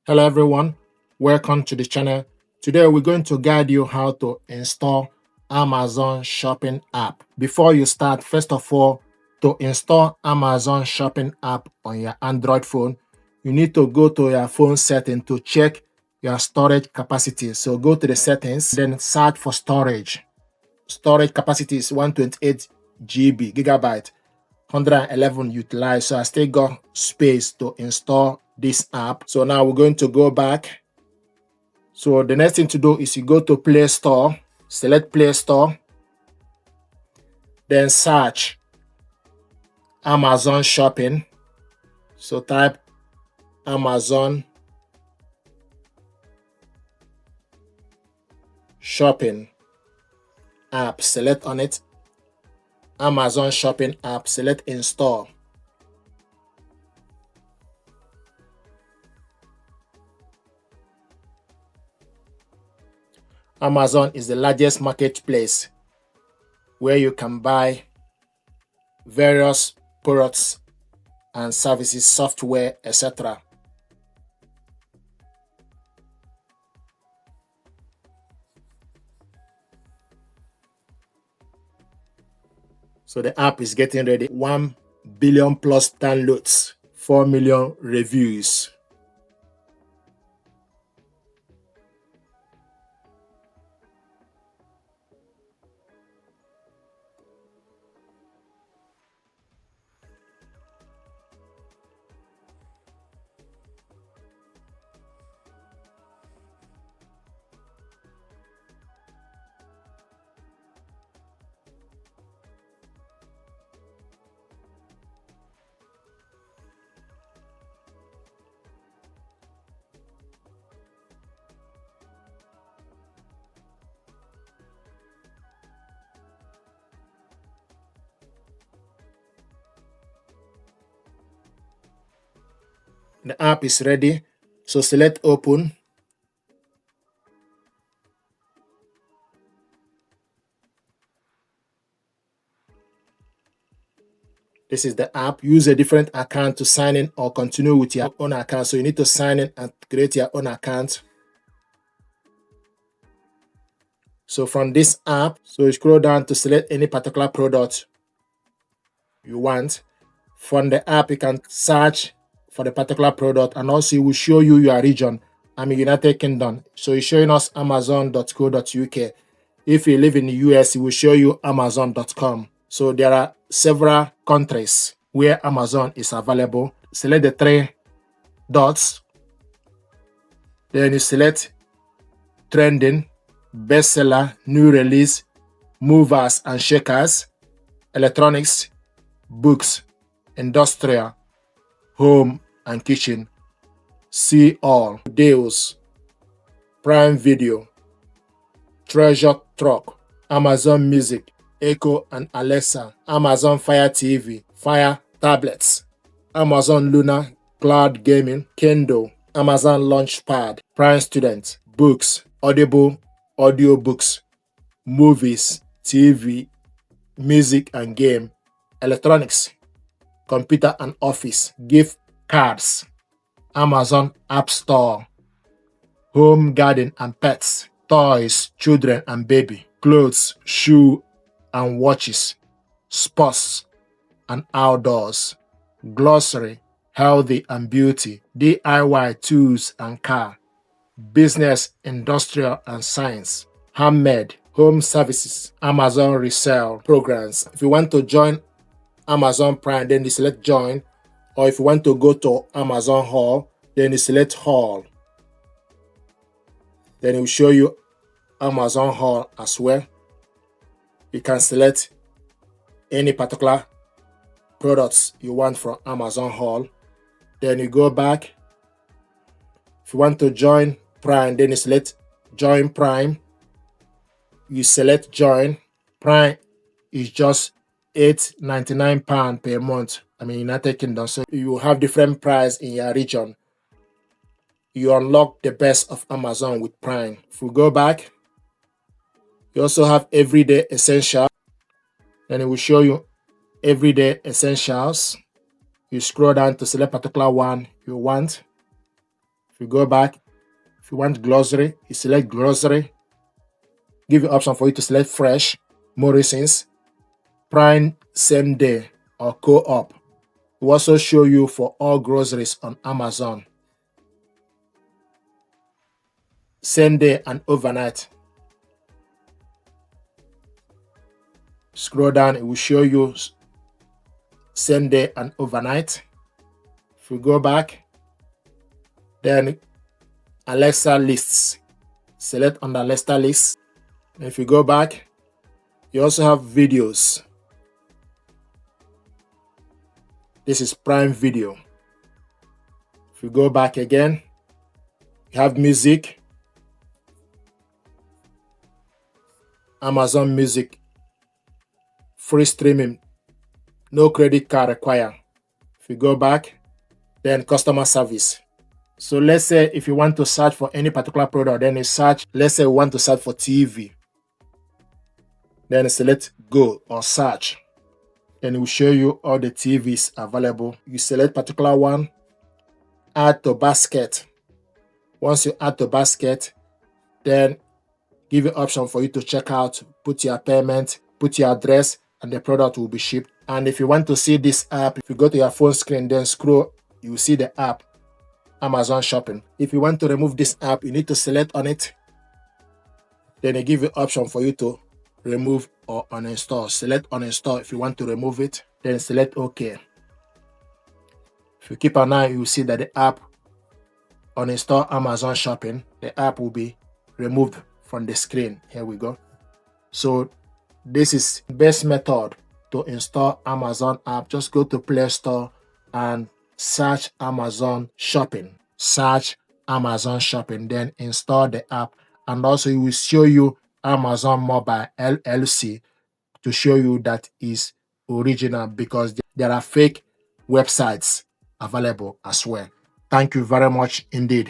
Hello everyone, welcome to the channel. Today we're going to guide you how to install Amazon Shopping app. Before you start, first of all, to install Amazon Shopping app on your Android phone, you need to go to your phone setting to check your storage capacity. So go to the settings, then search for storage. Storage capacity is 128 gigabyte. 111 utilized, so I still got space to install this app. So now we're going to go back. So the next thing to do is you go to Play Store, select Play Store, then search Amazon Shopping. So type Amazon Shopping app, select on it, Amazon Shopping app, select install. Amazon is the largest marketplace where you can buy various products and services, software, etc. So the app is getting ready. 1 billion plus downloads, 4 million reviews. The app is ready, so select open. This is the app. Use a different account to sign in or continue with your own account. So you need to sign in and create your own account. So from this app, so you scroll down to select any particular product you want. From the app, you can search for the particular product, and also it will show you your region. I'm in United Kingdom, so it's showing us amazon.co.uk. If you live in the US, it will show you amazon.com. So there are several countries where Amazon is available. Select the 3 dots, then you select trending, bestseller, new release, movers and shakers, electronics, books, industrial, home and kitchen, see all, deals, Prime Video, Treasure Truck, Amazon Music, Echo and Alexa, Amazon Fire TV, Fire tablets, Amazon Luna Cloud Gaming, Kindle, Amazon Launchpad, Prime Student, books, Audible, audiobooks, movies, TV, music and game, electronics, computer and office, gift cards, Amazon App Store, home, garden and pets, toys, children and baby, clothes, shoe and watches, sports and outdoors, glossary, healthy and beauty, DIY tools and car, business, industrial and science, handmade, home services, Amazon resale programs. If you want to join Amazon Prime, then you select join, or if you want to go to Amazon Hall, then you select Hall. Then it will show you Amazon Hall as well. You can select any particular products you want from Amazon Hall. Then you go back. If you want to join Prime, then you select join Prime. You select join. Prime is just £8.99 per month. United Kingdom. So you have different price in your region. You unlock the best of Amazon with Prime. If we go back, you also have everyday essentials. Then it will show you everyday essentials. You scroll down to select particular one you want. If you go back, if you want glossary, you select glossary. Give you option for you to select fresh, Morrison's, Prime, same day, or co-op. It will also show you for all groceries on Amazon, same day and overnight. Scroll down, it will show you same day and overnight. If we go back, then Alexa lists, select on the Alexa list. If you go back, you also have videos. This is Prime Video. If you go back again, you have music, Amazon Music, free streaming, no credit card required. If you go back, then customer service. So let's say if you want to search for any particular product, then you search, let's say we want to search for TV. Then select go or search. Then it will show you all the TVs available. You select particular one, add to basket. Once you add to basket, then give you option for you to check out, put your payment, put your address, and the product will be shipped. And if you want to see this app, if you go to your phone screen, then scroll, you will see the app, Amazon Shopping. If you want to remove this app, you need to select on it. Then they give you option for you to remove or uninstall. Select uninstall if you want to remove it, then select OK. If you keep an eye, you will see that the app uninstall Amazon Shopping, the app will be removed from the screen. Here we go. So this is the best method to install Amazon app. Just go to Play Store and search Amazon Shopping. Search Amazon Shopping, then install the app. And also it will show you Amazon Mobile LLC to show you that is original, because there are fake websites available as well. Thank you very much indeed.